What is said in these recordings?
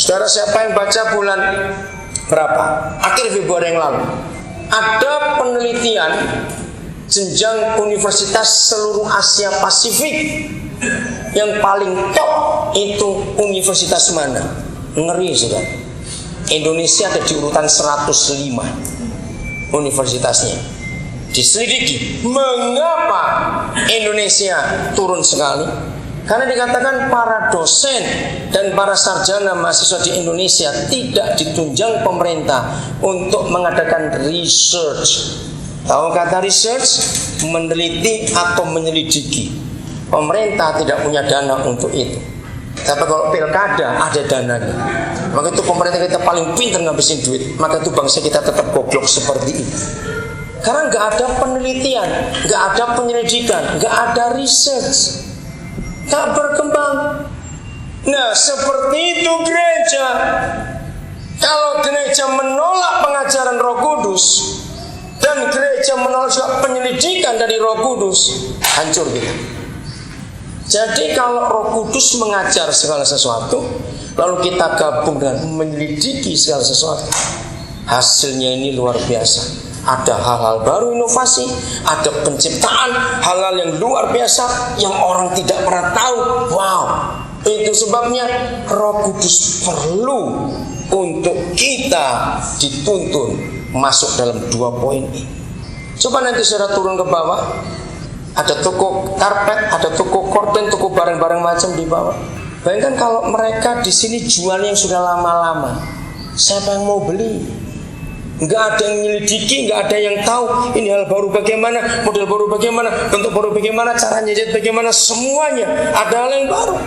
Saudara, siapa yang baca bulan berapa? Akhir Februari yang lalu, ada penelitian jenjang universitas seluruh Asia Pasifik yang paling top itu universitas mana? Ngeri, saudara. Indonesia ada di urutan 105 universitasnya. Diselidiki, mengapa Indonesia turun sekali? Karena dikatakan para dosen dan para sarjana mahasiswa di Indonesia tidak ditunjang pemerintah untuk mengadakan research. Tahu kata research? Meneliti atau menyelidiki. Pemerintah tidak punya dana untuk itu. Tapi kalau pilkada ada dananya. Maka itu pemerintah kita paling pintar ngabisin duit. Maka itu bangsa kita tetap goblok seperti itu. Karena nggak ada penelitian, nggak ada penyelidikan, nggak ada research, nggak berkembang. Nah, seperti itu gereja. Kalau gereja menolak pengajaran Roh Kudus dan gereja menolak juga penyelidikan dari Roh Kudus, hancur kita. Jadi kalau Roh Kudus mengajar segala sesuatu, lalu kita gabung dengan menyelidiki segala sesuatu, hasilnya ini luar biasa. Ada hal-hal baru, inovasi, ada penciptaan hal-hal yang luar biasa yang orang tidak pernah tahu. Wow, itu sebabnya Roh Kudus perlu untuk kita dituntun masuk dalam 2 poin ini. Coba nanti saudara turun ke bawah, ada toko karpet, ada toko korden, toko barang-barang macam di bawah. Bayangkan kalau mereka di sini jual yang sudah lama-lama, siapa yang mau beli? Nggak ada yang menyelidiki, nggak ada yang tahu ini hal baru bagaimana, model baru bagaimana, bentuk baru bagaimana, caranya jahit bagaimana, semuanya ada hal yang baru.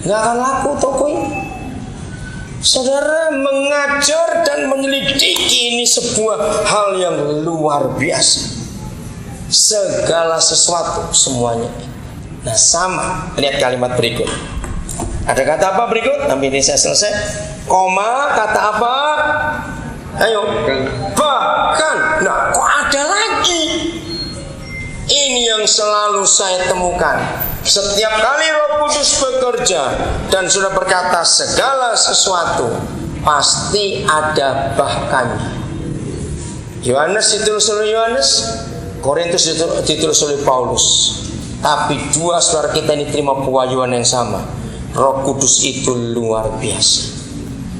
Nggak akan laku toko ini. Saudara, mengajar dan menyelidiki ini sebuah hal yang luar biasa. Segala sesuatu semuanya. Nah, sama. Lihat kalimat berikut. Ada kata apa berikut? Sampai ini saya selesai. Koma, kata apa? Ayo, bahkan. Nah, kok ada lagi? Ini yang selalu saya temukan. Setiap kali Roh Kudus bekerja dan sudah berkata segala sesuatu, pasti ada bahkannya. Yohanes ditulis oleh Yohanes, Korintus ditulis oleh Paulus. Tapi dua saudara kita ini terima pewahyuan yang sama. Roh Kudus itu luar biasa.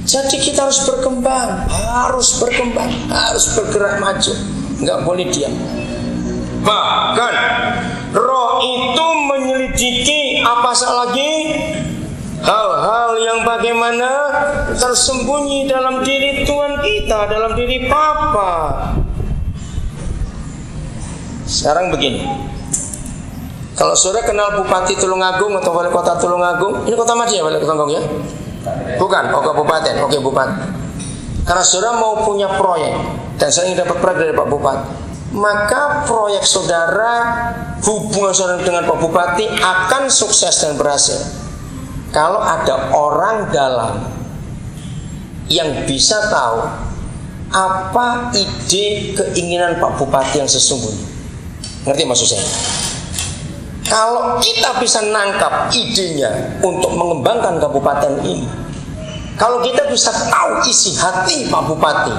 Jadi kita harus berkembang, harus bergerak maju, nggak boleh diam. Bahkan Roh itu menyelidiki apa lagi? Hal-hal yang bagaimana tersembunyi dalam diri Tuhan kita, dalam diri Papa. Sekarang begini, kalau saudara kenal Bupati Tulungagung atau Wali Kota Tulungagung, ini Kota Madya Wali Kota Tulungagung ya? Bukan, kabupaten. Oke, Bupati. Karena saudara mau punya proyek dan saya ingin dapat proyek dari Pak Bupati, maka proyek saudara, hubungan saudara dengan Pak Bupati akan sukses dan berhasil kalau ada orang dalam yang bisa tahu apa ide keinginan Pak Bupati yang sesungguhnya. Ngerti maksud saya? Kalau kita bisa nangkap idenya untuk mengembangkan kabupaten ini, kalau kita bisa tahu isi hati Pak Bupati,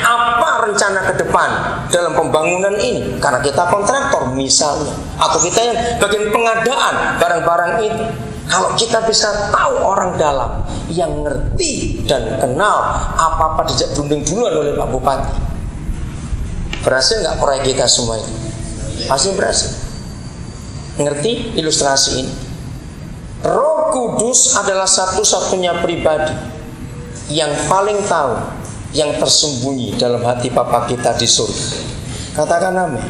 apa rencana ke depan dalam pembangunan ini, karena kita kontraktor misalnya, atau kita yang bagian pengadaan barang-barang itu, kalau kita bisa tahu orang dalam yang ngerti dan kenal apa-apa dijak berunding duluan oleh Pak Bupati, berhasil nggak proyek kita semua itu? Pasti berhasil. Ngerti ilustrasi ini? Roh Kudus adalah satu-satunya pribadi yang paling tahu yang tersembunyi dalam hati Bapa kita di surga. Katakan amin.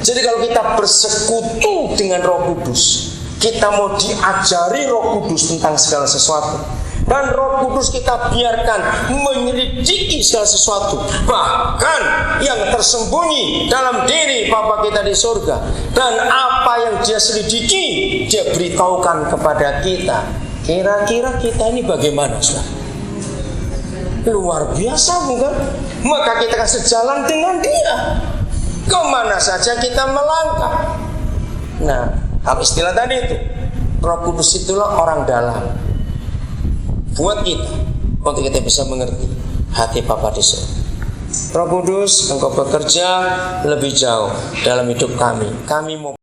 Jadi kalau kita bersekutu dengan Roh Kudus, kita mau diajari Roh Kudus tentang segala sesuatu, dan Roh Kudus kita biarkan menyelidiki segala sesuatu, bahkan yang tersembunyi dalam diri Bapa kita di surga. Dan apa yang dia selidiki, dia beritahukan kepada kita. Kira-kira kita ini bagaimana, saudara? Luar biasa bukan? Maka kita akan sejalan dengan dia. Kemana saja kita melangkah. Nah, kalau istilah tadi itu, Roh Kudus itulah orang dalam buat kita untuk kita bisa mengerti hati Bapa di surga. Roh Kudus, Engkau bekerja lebih jauh dalam hidup kami. Kami mau